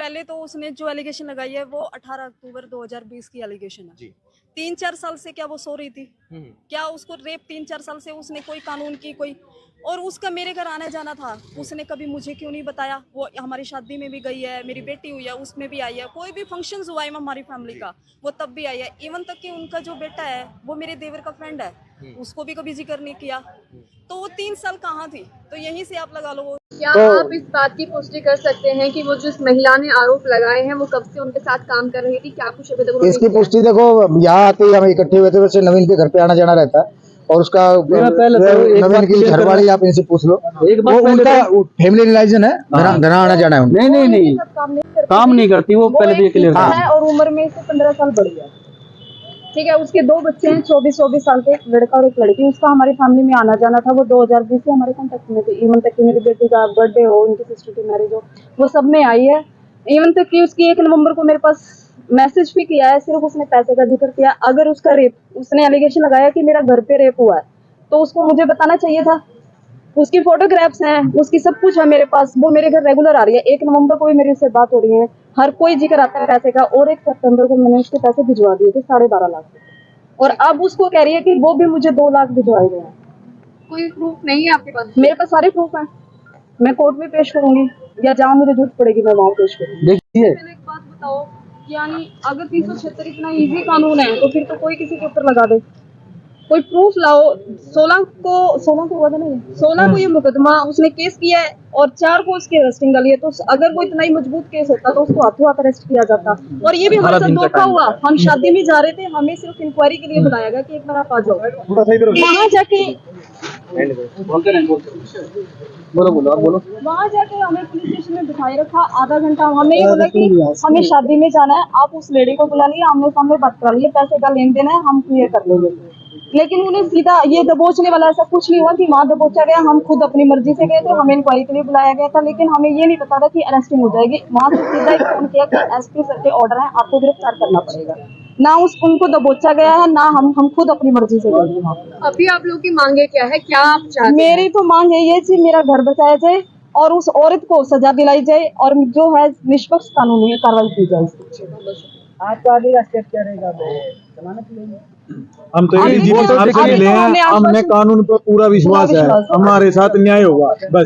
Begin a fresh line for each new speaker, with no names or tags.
पहले तो उसने जो एलिगेशन लगाई है वो 18 अक्टूबर 2020 की एलिगेशन है जी। 3-4 साल से क्या वो सो रही थी? क्या उसको रेप 3-4 साल से उसने कोई कानून की कोई, और उसका मेरे घर आना जाना था, उसने कभी मुझे क्यों नहीं बताया? वो हमारी शादी में भी गई है, मेरी बेटी हुई है उसमें भी आई है, कोई भी फंक्शंस हुआ है हमारी फैमिली का वो तब भी आई है। इवन तक कि उनका जो बेटा है वो मेरे देवर का फ्रेंड है, उसको भी कभी जिक्र नहीं किया। तो वो 3 साल कहाँ थी? तो यहीं से आप लगा लो।
क्या आप इस बात की पुष्टि कर सकते हैं कि वो जिस महिला ने आरोप लगाए हैं वो कब से उनके साथ काम कर रही थी? क्या कुछ अभी तक
इसकी पुष्टि देखो, यहाँ आते ही हम इकट्ठे हुए थे, वैसे नवीन के घर पे आना जाना रहता है और उसका नवीन की घरवाली, आप इनसे पूछ लो, वो उनका फैमिली रिलेशन है, घर आना जाना है।
नहीं काम नहीं करती वो, पहले भी क्लियर
है। और उम्र में से 15 साल बड़ी है, ठीक है। उसके 2 बच्चे हैं, 24 साल के, एक लड़का और एक लड़की। उसका हमारी फैमिली में आना जाना था, वो 2020 से हमारे कांटेक्ट में थे। इवन तक कि मेरी बेटी का बर्थडे हो, उनकी सिस्टर की मैरिज हो, वो सब में आई है। इवन तक कि उसकी 1 नवंबर को मेरे पास मैसेज भी किया है, सिर्फ उसने पैसे का जिक्र किया। अगर उसका रेप, उसने एलिगेशन लगाया कि मेरा घर पे रेप हुआ है, तो उसको मुझे बताना चाहिए था। उसकी फोटोग्राफ्स हैं, उसकी सब कुछ है मेरे पास, वो मेरे घर रेगुलर आ रही है। 1 नवंबर को भी मेरी उससे बात हो रही है, हर कोई जिक्र आता है पैसे का। और 1 सितंबर को मैंने उसके पैसे भिजवा दिए थे, 12.5 लाख। और अब उसको कह रही है कि वो भी मुझे 2 लाख भिजवाए गए हैं।
कोई प्रूफ नहीं है आपके पास?
मेरे पास सारे प्रूफ हैं, मैं कोर्ट में पेश करूंगी या जहाँ मुझे जरूरत पड़ेगी मैं वहाँ पेश करूंगी।
देखिए
एक बात बताओ, यानी अगर 376 इतना इजी कानून है तो फिर तो कोई किसी के ऊपर लगा दे। कोई प्रूफ लाओ। 16 को हुआ था ना, 16 को ये मुकदमा उसने केस किया है और 4 को उसकी अरेस्टिंग डाली है। तो अगर वो इतना ही मजबूत केस होता तो उसको हाथों हाथ अरेस्ट किया जाता। और ये भी हमारे साथ धोखा हुआ। हम शादी में जा रहे थे, हमें सिर्फ इंक्वायरी के लिए बुलाया गया कि एक बार आप आ जाओ। वहाँ जाके वहाँ जाके हमें पुलिस स्टेशन में बिठाए रखा आधा घंटा। हमें ये बोला कि हमें शादी में जाना है, आप उस लेडी को बुला लिया, आमने सामने बात करा लिया, पैसे का लेन देन है, हम क्लियर कर लेंगे। लेकिन उन्हें सीधा ये दबोचने वाला ऐसा कुछ नहीं हुआ कि वहाँ दबोचा गया। हम खुद अपनी मर्जी से गए थे, हमें इंक्वायरी के लिए बुलाया गया था, लेकिन हमें ये नहीं पता था कि अरेस्टिंग हो जाएगी। वहाँ से सीधा एक फोन किया कि एसपी सर के ऑर्डर है, आपको गिरफ्तार करना पड़ेगा। ना उनको दबोचा गया है, ना हम खुद अपनी मर्जी से गए थे।
अभी आप लोग की मांगे क्या है, क्या आप चाहते हैं?
मेरी तो मांग है ये कि मेरा घर बचाया जाए और उस औरत को सजा दिलाई जाए और जो है निष्पक्ष कानूनी कार्रवाई की जाए।
आपका आगे का स्टेप क्या रहेगा?
हम तो यही जीवन आपसे मिले हैं, हमें कानून पर पूरा विश्वास है, हमारे साथ न्याय होगा बस।